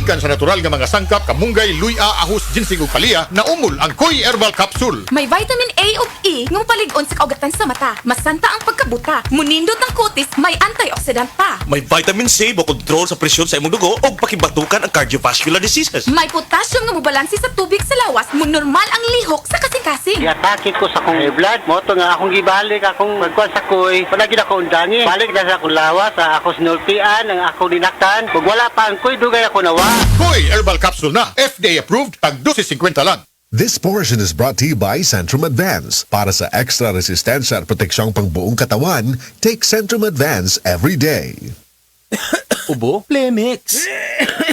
gikan sa natural nga mga sangkap, kamunggay, luya, ahos, ginseng ug palya na umol ang Koy Herbal Capsule. May vitamin A ug E nga palig-on sa kaugatan sa mata. Masanta ang pagkabuta. Munindot ang kutis, may antioxidant pa. May vitamin C mo kontrol sa presyon sa imong dugo o pakibatukan ang cardiovascular diseases. May potassium nga mobalansi sa tubig sa lawas, mo normal ang lihok sa kasing-kasing. Iatake ko sa akong high blood. Moto nga akong gibalik, akong magkuhan sa koy. Palagi na akong undangi. Balik na sa akong lawas, sa ako sinultian, ang akong dinaktan. Pag wala pa ang koy, dugay ako nawa. Koy Herbal Capsule na. FDA approved, tag 12.50 lang. This portion is brought to you by Centrum Advance. Para sa extra resistensya at proteksyong pangbuong katawan, take Centrum Advance every day. Ubo? Plemix.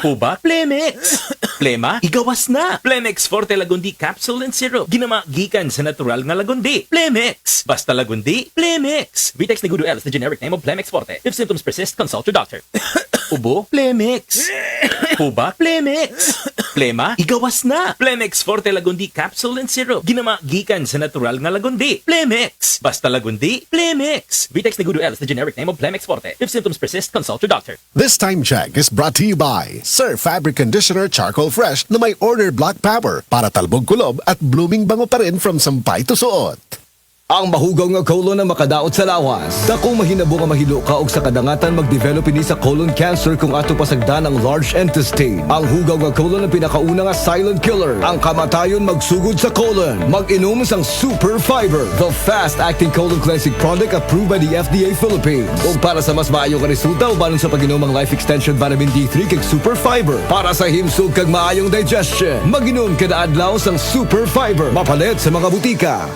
Huba? Plemix. Plema? Igawas na. Plemix Forte Lagundi Capsule and Syrup. Ginama gikan sa natural nga lagundi. Plemix. Basta lagundi, Plemix. Vitex Negudo L is the generic name of Plemix Forte. If symptoms persist, consult your doctor. Ubo? Plemix. Huba? Plemix. Plema? Igawas na. Plemix Forte Lagundi Capsule and Syrup. Ginama gikan sa natural nga lagundi. Plemix. Basta lagundi, Plemix. Vitex Negudo L is the generic name of Plemix Forte. If symptoms persist, consult your doctor. This time check is brought to you by Sir Fabric Conditioner Charcoal Fresh na may order black power para talbog kulob at blooming bango pa rin from sampay to suot. Ang mahugaw nga colon na makadaot sa lawas. Dakong mahinabo nga mahilo ka og sa kadangatan mag-develop ini sa colon cancer kung ato pasagdan ang large intestine. Ang hugaw nga colon ang pinakauna nga silent killer. Ang kamatayon magsugod sa colon. Mag-inom sang Super Fiber, the fast-acting colon cleansing product approved by the FDA Philippines. Ug para sa mas maayo nga resulta ubanon sa pag-inom ang Life Extension Vitamin D3 kag Super Fiber. Para sa himsog kag maayong digestion, mag-inom kada adlaw sang Super Fiber. Mapalit sa mga butika.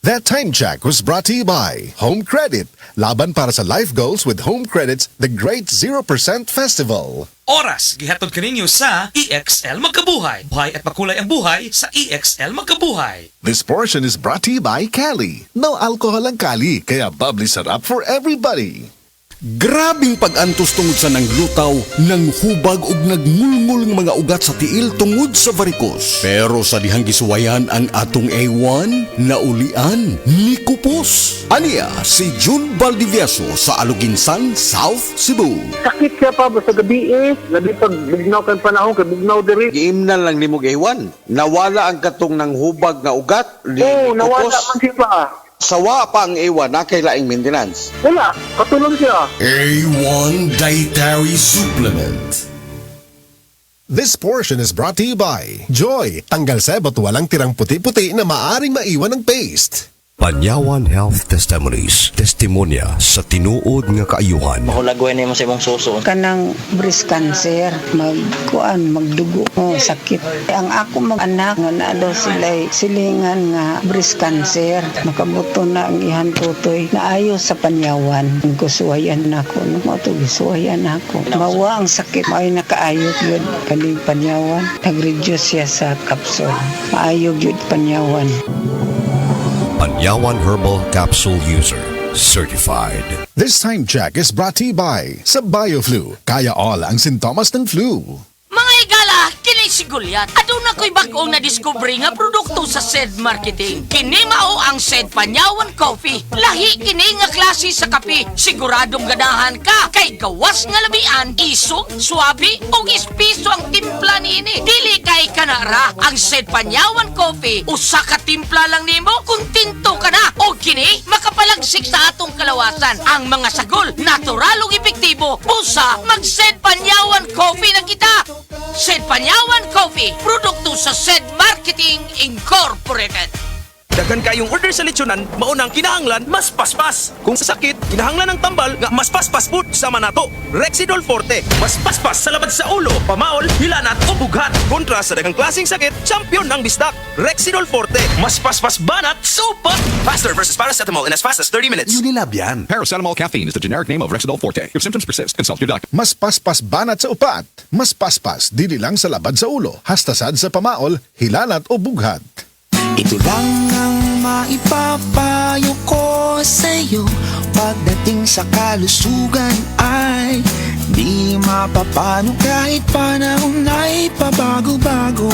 That time check was brought to you by Home Credit. Laban para sa life goals with Home Credit's The Great 0% Festival. Oras, gihatod kaninyo sa EXL Magkabuhay. Buhay at makulay ang buhay sa EXL Magkabuhay. This portion is brought to you by Cali. No alcohol ang Cali, kaya bubbly sarap for everybody. Grabing pag-antos tungod sa nanglutaw, nanghubag ug nagmulmul ng mga ugat sa tiil tungod sa varicose. Pero sa dihang gisuwayan ang atong A1, naulian ni Kupos. Aniya si June Valdivieso sa Aluginsan, South Cebu. Sakit siya pa sa gabi Gabi pag bignaw kan panahon, kay bignaw diri. Giimnan lang ni mo gaywan. Nawala ang katong nanghubag nga ugat. Nawala man siya pa. Sawa pa ang A1 na kailaing maintenance. Wala, katulong siya. A1 Dietary Supplement. This portion is brought to you by Joy. Tanggal sebot walang tirang puti-puti na maaring maiwan ng paste. Panyawan Health Testimonies. Testimonya sa tinuod nga kaayuhan. Mahulagway na mo sa imong suso. Kanang breast cancer, magdugo, sakit. Ang ako mag-anak nga na daw sila'y silingan nga breast cancer. Makabuto na ang ihan tutoy. Naayo sa panyawan. Ang gusuwayan na ako. Gusuwayan na ako. Mawa ang sakit. May nakaayog yun. Kaning panyawan. Nag-reduce siya sa kapsul. Maayog yun panyawan. Panyawan Herbal Capsule User. Certified. This time check is brought to you by sa BioFlu. Kaya all ang sintomas ng flu. Mga igala, kini si Goliath. Aduna ko'y bagong na-discover nga produkto sa SED Marketing. Kini mao ang SED Panyawan Coffee. Lahi kini nga klase sa kape. Siguradong ganahan ka kay gawas nga labian, isog, swabe, ug espiso ang timpla niini. Dili kay kanara ang SED Panyawan Coffee. Usa ka timpla lang nimo, kuntinto ka na. O kini makapalagsik sa atong kalawasan. Ang mga sagol, natural ug epektibo. Busa, mag-SED Panyawan Coffee na kita. SED Panyawan Coffee, produkto sa SED Marketing Incorporated. Daghan kayong order sa lechonan, maunang kinahanglan, mas paspas. Kung sa sakit, kinahanglan ng tambal, nga mas paspas pud sa manato. Rexidol Forte, mas paspas sa labad sa ulo, pamaol, hilanat o bughat. Kontra sa daghang klaseng sakit, champion ng bisdak. Rexidol Forte, mas paspas banat, supat. Faster versus paracetamol in as fast as 30 minutes. Unilab yan. Paracetamol caffeine is the generic name of Rexidol Forte. If symptoms persist, consult your doctor. Mas paspas banat sa upat. Mas paspas dili lang sa labad sa ulo. Hastasad sa pamaol, hilanat o bughat. Ito lang ang maipapayo ko sa'yo. Pagdating sa kalusugan ay di mapapano kahit panahon ay pabago-bago.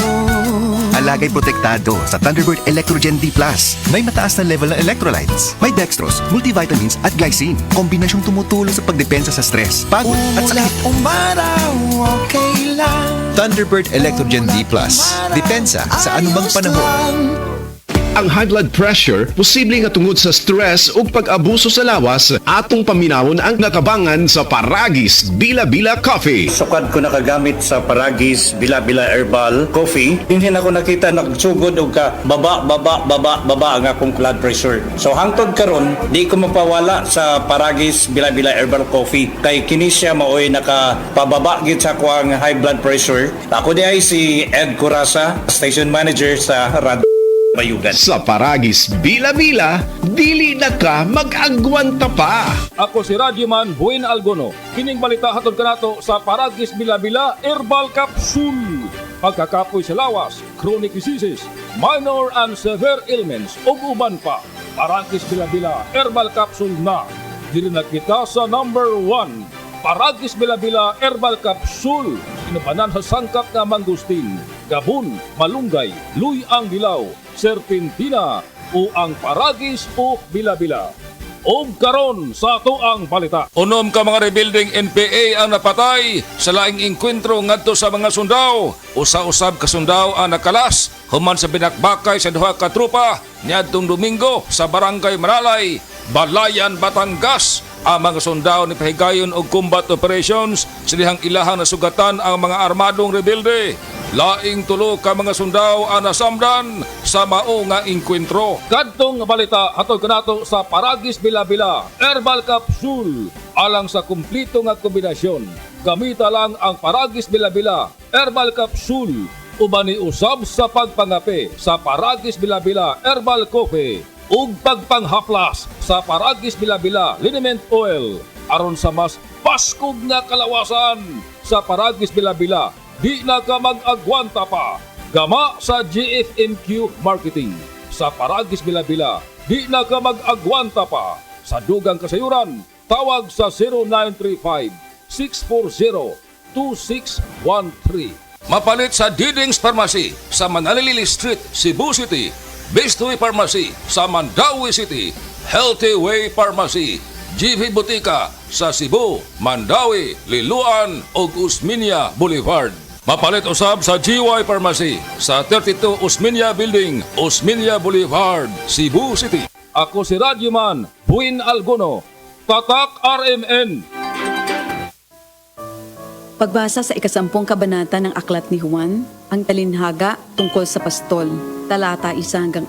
Alagay protektado sa Thunderbird Electrogen D+. May mataas na level ng electrolytes. May dextrose, multivitamins at glycine. Kombinasyong tumutulong sa pagdepensa sa stress, pagod at sakit. Umaraw, okay lang. Thunderbird Electrogen D+. Depensa sa anumang panahon. Ang high blood pressure posible nga tungod sa stress ug pag-abuso sa lawas atong paminawon ang natabangan sa Paragis Bila-Bila Coffee. Sukad ko nakagamit sa Paragis Bila-Bila Herbal Coffee, hindi na ko nakita nagsugod og ka baba ang akong blood pressure. So hangtod karon di ko mapawala sa Paragis Bila-Bila Herbal Coffee kay kini siya maoy nakapababa gid sa akong high blood pressure. Ako di ay si Ed Curasa, station manager sa Radio Bayugan. Sa Paragis Bila-Bila, dili na ka mag-agwanta pa. Ako si Radyoman Buin Algono. Kining balita hatod kanato sa Paragis Bila-Bila Herbal Capsule. Pagkakapoy sa lawas, chronic diseases, minor and severe ailments ug uban pa. Paragis Bila-Bila Herbal Capsule na. Dili na kita sa number 1. Paragis Bila-Bila Herbal Capsule. Inupanan sa sangkap na mangustin, gabon, malunggay, luyang dilaw, serpentina o ang Paragis o Bila-Bila. O karon sa ato ang balita. Unom ka mga rebuilding NPA ang napatay sa laing inkwentro ngadto sa mga sundaw. Usa-usab ka sundaw ang nakalas human sa binakbakay sa duha ka trupa niadtong Domingo sa Barangay Maralay, Balayan, Batangas. Ang mga sundaw ni pahigayon og combat operations sa dihang ilahang nasugatan ang mga armadong rebelde. Laing tulo ka mga sundaw ang nasamdan sa mao nga inkwentro. Kadtong balita hatod kanato sa Paragis Bila-Bila Herbal Capsule alang sa kumplito nga kombinasyon. Gamita lang ang Paragis Bila-Bila Herbal Capsule uban ni usab sa pagpangape sa Paragis Bila-Bila Herbal Coffee ug pagpanghaplas sa Paragis Bila-Bila Liniment Oil aron sa mas paskog nga kalawasan sa Paragis Bila-Bila. Di na ka mag-agwanta pa. Gama sa GFMQ Marketing sa Paragis Bila-Bila. Di na ka mag-agwanta pa. Sa dugang kasayuran, tawag sa 0935-640-2613. Mapalit sa Diding's Pharmacy sa Manalili Street, Cebu City. Bestway Pharmacy sa Mandawi City. Healthy Way Pharmacy, GV Butika sa Cebu, Mandawi, Liloan ug Usmeña Boulevard. Mapalit usab sa GY Pharmacy sa 32 Usmeña Building, Usmeña Boulevard, Cebu City. Ako si Radyoman Buin Algono, Tatak RMN. Pagbasa sa ikasampung kabanata ng Aklat ni Juan, ang talinhaga tungkol sa pastol, talata 1-42.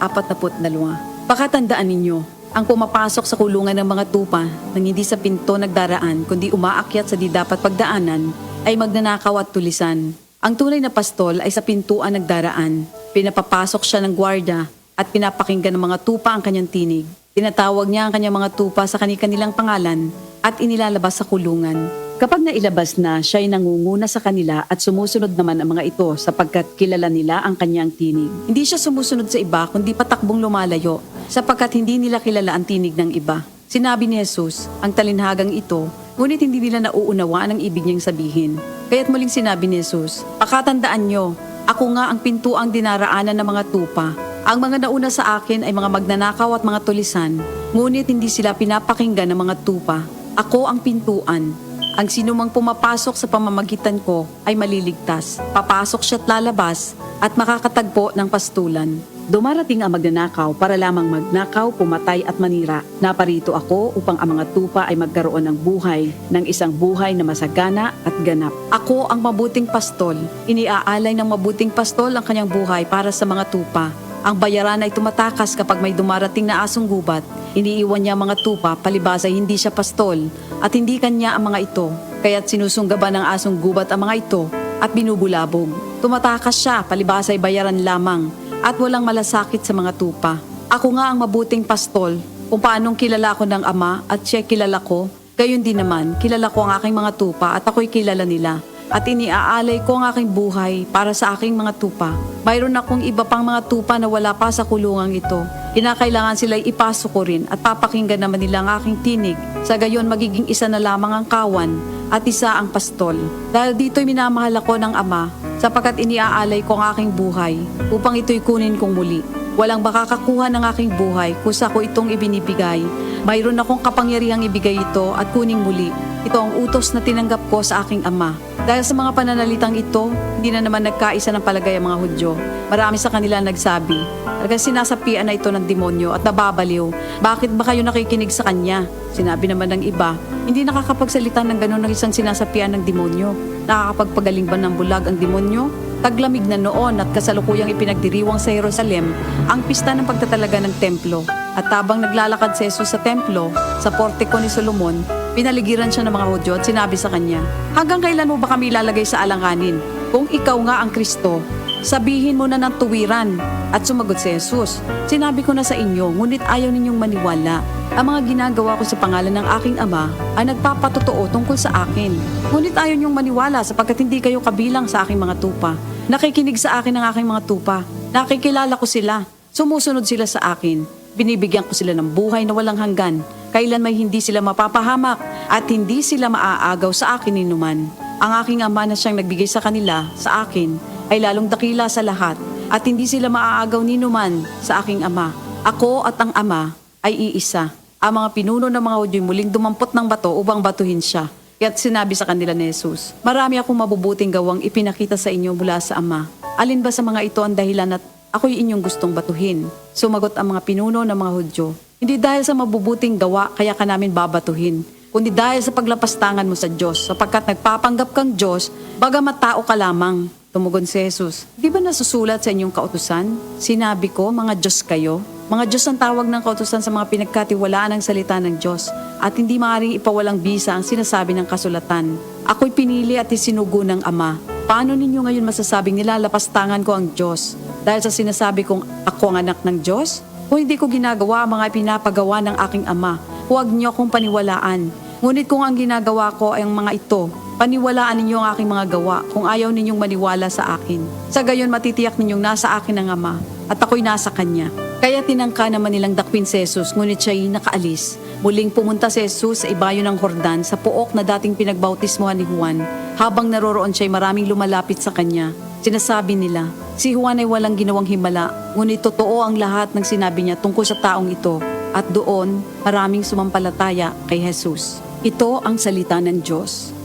Pakatandaan ninyo, ang pumapasok sa kulungan ng mga tupa nang hindi sa pinto nagdaraan kundi umaakyat sa di dapat pagdaanan ay magnanakaw at tulisan. Ang tunay na pastol ay sa pintuan nagdaraan. Pinapapasok siya ng gwardiya at pinapakinggan ng mga tupa ang kanyang tinig. Tinatawag niya ang kanyang mga tupa sa kanilang pangalan at inilalabas sa kulungan. Kapag nailabas na, siya ay nangunguna sa kanila at sumusunod naman ang mga ito sapagkat kilala nila ang kanyang tinig. Hindi siya sumusunod sa iba kundi patakbong lumalayo sapagkat hindi nila kilala ang tinig ng iba. Sinabi ni Jesus, ang talinhagang ito, ngunit hindi nila nauunawaan ang ibig niyang sabihin. Kaya't muling sinabi ni Jesus, pakatandaan nyo, ako nga ang pintuang dinaraanan ng mga tupa. Ang mga nauna sa akin ay mga magnanakaw at mga tulisan, ngunit hindi sila pinapakinggan ng mga tupa. Ako ang pintuan. Ang sinumang pumapasok sa pamamagitan ko ay maliligtas. Papasok siya't lalabas at makakatagpo ng pastulan. Dumarating ang magnanakaw para lamang magnakaw, pumatay at manira. Naparito ako upang ang mga tupa ay magkaroon ng buhay, ng isang buhay na masagana at ganap. Ako ang mabuting pastol. Iniaalay ng mabuting pastol ang kanyang buhay para sa mga tupa. Ang bayaran ay tumatakas kapag may dumarating na asong gubat. Iniiwan niya ang mga tupa, palibas ay hindi siya pastol at hindi kanya ang mga ito. Kaya't sinusunggaban ng asong gubat ang mga ito at binubulabog. Tumatakas siya, palibas ay bayaran lamang at walang malasakit sa mga tupa. Ako nga ang mabuting pastol. Kung paanong kilala ko ng Ama at siya kilala ko, gayon din naman, kilala ko ang aking mga tupa at ako'y kilala nila. At iniaalay ko ang aking buhay para sa aking mga tupa. Mayroon akong iba pang mga tupa na wala pa sa kulungang ito. Kinakailangan sila'y ipasok ko rin at papakinggan naman nila ang aking tinig. Sa gayon magiging isa na lamang ang kawan at isa ang pastol. Dahil dito'y minamahal ako ng Ama sapagkat iniaalay ko ang aking buhay upang ito'y kunin kong muli. Walang makakakuha ng aking buhay kusa ko itong ibinibigay. Mayroon akong kapangyarihang ibigay ito at kuning muli. Ito ang utos na tinanggap ko sa aking ama. Dahil sa mga pananalitang ito, hindi na naman nagkaisa ng palagay ang mga Hudyo. Marami sa kanila nagsabi, talagang sinasapian na ito ng demonyo at nababaliw. Bakit ba kayo nakikinig sa kanya? Sinabi naman ng iba, hindi nakakapagsalita ng gano'n ng isang sinasapian ng demonyo. Nakakapagpagaling ba ng bulag ang demonyo? Taglamig na noon at kasalukuyang ipinagdiriwang sa Jerusalem ang pista ng pagtatalaga ng templo. At habang naglalakad si Jesus sa templo, sa portiko ni Solomon, pinaligiran siya ng mga Hudyo at sinabi sa kanya, hanggang kailan mo ba kami ilalagay sa alanganin? Kung ikaw nga ang Kristo, sabihin mo na ng tuwiran. At sumagot si Jesus, sinabi ko na sa inyo, ngunit ayaw ninyong maniwala. Ang mga ginagawa ko sa pangalan ng aking ama ay nagpapatotoo tungkol sa akin. Ngunit ayaw ninyong maniwala sapagkat hindi kayo kabilang sa aking mga tupa. Nakikinig sa akin ang aking mga tupa. Nakikilala ko sila. Sumusunod sila sa akin. Binibigyan ko sila ng buhay na walang hanggan. Kailan may hindi sila mapapahamak at hindi sila maaagaw sa akin ninuman. Ang aking ama na siyang nagbigay sa kanila, sa akin, ay lalong dakila sa lahat at hindi sila maaagaw ninuman sa aking ama. Ako at ang ama ay iisa. Ang mga pinuno ng mga Hudyo muling dumampot ng bato upang batuhin siya. Kaya't sinabi sa kanila ni Jesus, marami akong mabubuting gawang ipinakita sa inyo mula sa ama. Alin ba sa mga ito ang dahilan at ako'y inyong gustong batuhin? Sumagot ang mga pinuno ng mga Hudyo, hindi dahil sa mabubuting gawa kaya ka namin babatuhin, kundi dahil sa paglapastangan mo sa Diyos, sapagkat nagpapanggap kang Diyos, bagamat tao ka lamang. Tumugon si Jesus, di ba nasusulat sa inyong kautusan? Sinabi ko, mga Diyos kayo. Mga Diyos ang tawag ng kautusan sa mga pinagkatiwalaan ng salita ng Diyos at hindi maaaring ipawalang bisa ang sinasabi ng kasulatan. Ako'y pinili at isinugo ng Ama. Paano ninyo ngayon masasabing nilalapastangan ko ang Diyos? Dahil sa sinasabi kong ako ang anak ng Diyos? Kung hindi ko ginagawa ang mga pinapagawa ng aking Ama, huwag niyo akong paniwalaan. Ngunit kung ang ginagawa ko ay ang mga ito, paniwalaan ninyo ang aking mga gawa kung ayaw ninyong maniwala sa akin. Sa gayon matitiyak ninyong nasa akin ang Ama at ako'y nasa Kanya. Kaya tinangka naman nilang dakpin si Jesus, ngunit siya'y nakaalis. Muling pumunta si Jesus sa ibayo ng Jordan sa pook na dating pinagbautismohan ni Juan. Habang naroroon siya'y maraming lumalapit sa kanya. Sinasabi nila, si Juan ay walang ginawang himala, ngunit totoo ang lahat ng sinabi niya tungkol sa taong ito. At doon, maraming sumampalataya kay Jesus. Ito ang salita ng Diyos.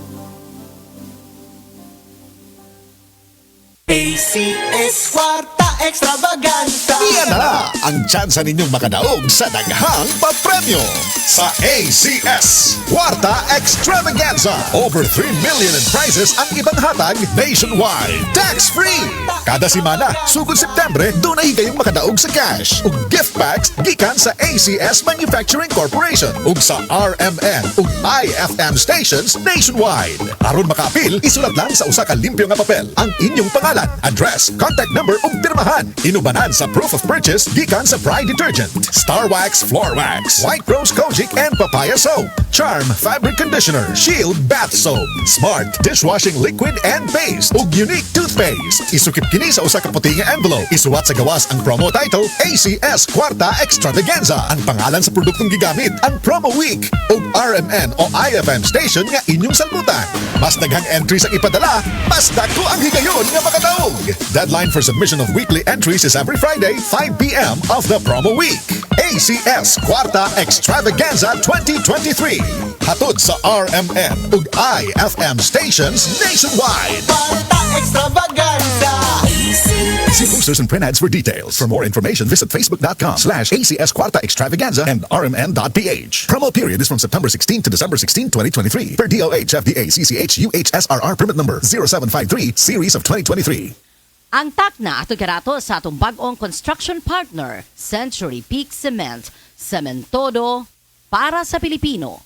ACS Kwarta Extravaganza. Yan na ang tsansa ninyong makadaog sa daghang papremyo sa ACS Kwarta Extravaganza. Over 3 million in prizes ang ibang hatag nationwide. Tax-free. Kada simana, sugod Septembre, doon ay higayong makadaog sa cash ug gift bags gikan sa ACS Manufacturing Corporation ug sa RMN ug IFM stations nationwide. Aron makaapil, isulat lang sa usa ka limpyo nga papel ang inyong pangalan, address, contact number ug pirmahan. Inubanan sa proof of purchase gikan sa Pride Detergent, Star Wax Floor Wax, White Rose Kojic and Papaya Soap, Charm Fabric Conditioner, Shield Bath Soap, Smart Dishwashing Liquid and Base ug Unique Toothpaste. Isukip kini sa usa ka puti nga envelope. Isuwat sa gawas ang promo title ACS Kwarta Extravaganza. Ang pangalan sa produktong gigamit, ang promo week ug RMN o IFM station nga inyong salbutan. Mas daghang entries ang ipadala, mas dako ang higayon nga makadaog. Deadline for submission of weekly entries is every Friday, 5 p.m. of the promo week. ACS Kwarta Extravaganza 2023. Hatod sa RMN ug IFM stations nationwide. Kwarta Extravaganza. See posters and print ads for details. For more information, visit facebook.com/ACS Kwarta Extravaganza and rmn.ph. Promo period is from September 16 to December 16, 2023. Per DOH, FDA, CCH, UHSRR permit number 0753, series of 2023. Ang takna ato karato sa atong bag-ong construction partner, Century Peak Cement, Cementodo para sa Pilipino.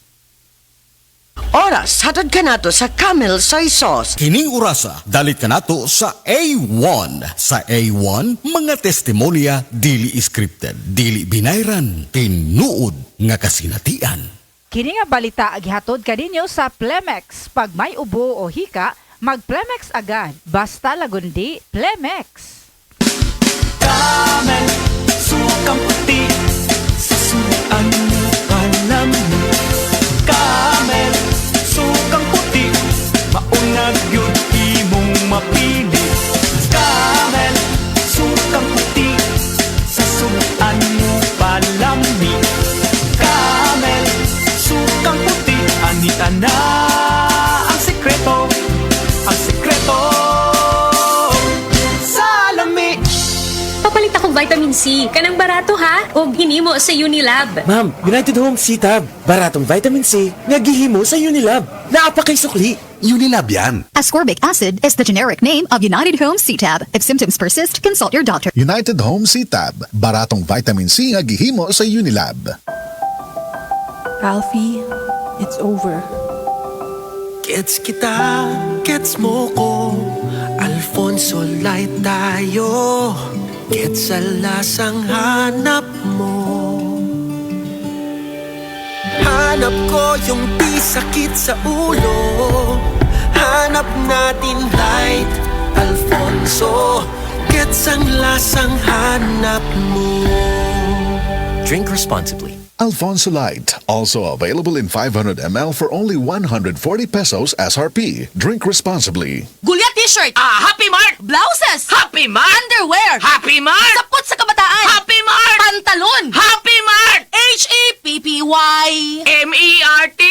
Oras, hatod ka nato sa Camel Soy Sauce. Kining orasa, dalit ka nato sa A1. Sa A1, mga testimonya dili scripted, dili binayran, tinuod nga kasinatian. Kini nga balita agihatod kaninyo sa Plemex. Pag may ubo o hika, mag-Plemex agad. Basta lagundi, Plemex. Camel, sukang puti, sasuan mo palamin. Camel, sukang puti, maunag yun imong mapili. Camel, sukang puti, sasuan mo palami. Camel, sukang puti, anita na. vitamin C. Kanang barato ha, o hinimo sa Unilab. Ma'am, United Home C-Tab. Baratong vitamin C nga gihimo sa Unilab. Naapa kay sukli. Unilab yan. Ascorbic acid is the generic name of United Home C-Tab. If symptoms persist, consult your doctor. United Home C-Tab. Baratong vitamin C nga gihimo sa Unilab. Alfie, it's over. Gets kita, gets mo ko. Alfonso light tayo. Gets sa lasang hanap mo. Hanap ko yung di sakit sa ulo. Hanap natin light, Alfonso. Gets ang lasang hanap mo. Drink responsibly. Alfonso Light, also available in 500 ml for only 140 pesos SRP. Drink responsibly. Gulyat t-shirt. Happy Mart. Blouses. Happy Mart. Underwear. Happy Mart. Sapot sa kabataan. Happy Mart. Pantalon. Happy Mart. H-E-P-P-Y. M-E-R-T.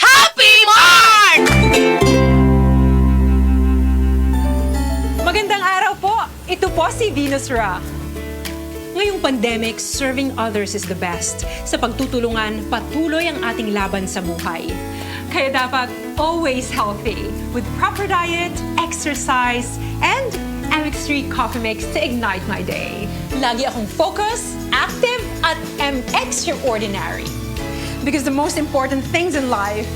Happy Mart! Magandang araw po. Ito po si Venus Ra. Ngayong pandemic, serving others is the best. Sa pagtutulungan, patuloy ang ating laban sa buhay. Kaya dapat always healthy with proper diet, exercise, and MX3 Coffee Mix to ignite my day. Lagi akong focused, active, at extraordinary. Because the most important things in life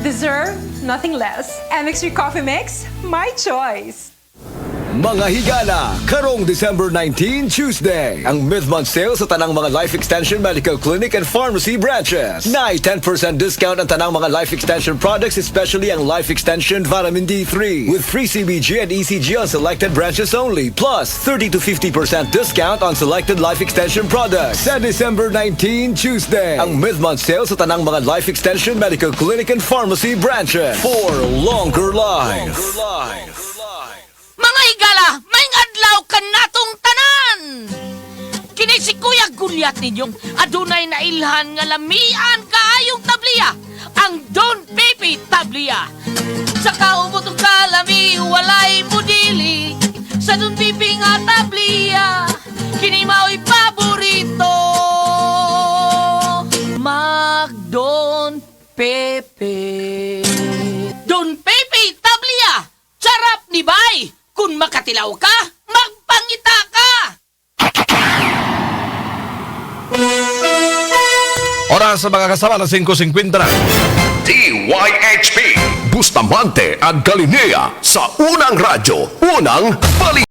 deserve nothing less. MX3 Coffee Mix, my choice. Mga higala, karong December 19, Tuesday, ang mid-month sale sa tanang mga Life Extension Medical Clinic and Pharmacy branches. Nai 10% discount ang tanang mga Life Extension products, especially ang Life Extension Vitamin D3, with free CBG and ECG on selected branches only, plus 30 to 50% discount on selected Life Extension products. Sa December 19, Tuesday, ang mid-month sale sa tanang mga Life Extension Medical Clinic and Pharmacy branches for longer life. Mga higala, may adlaw ka natong tanan! Kini si Kuya Gulyat ninyong adunay na ilhan nga lamian kaayong tabliya, ang Don Pepe Tablia. Sa kaumutong kalami, walay mudili, sa Don Pepe nga tablia, kini mao'y paborito. Mag Don Pepe. Don Pepe Tablia, sarap ni Bay! Kung makatilaw ka, magpangita ka! Oras sa mga kasama na 5:50 na. DYHP Bustamante at Galilea sa unang radyo, unang balik.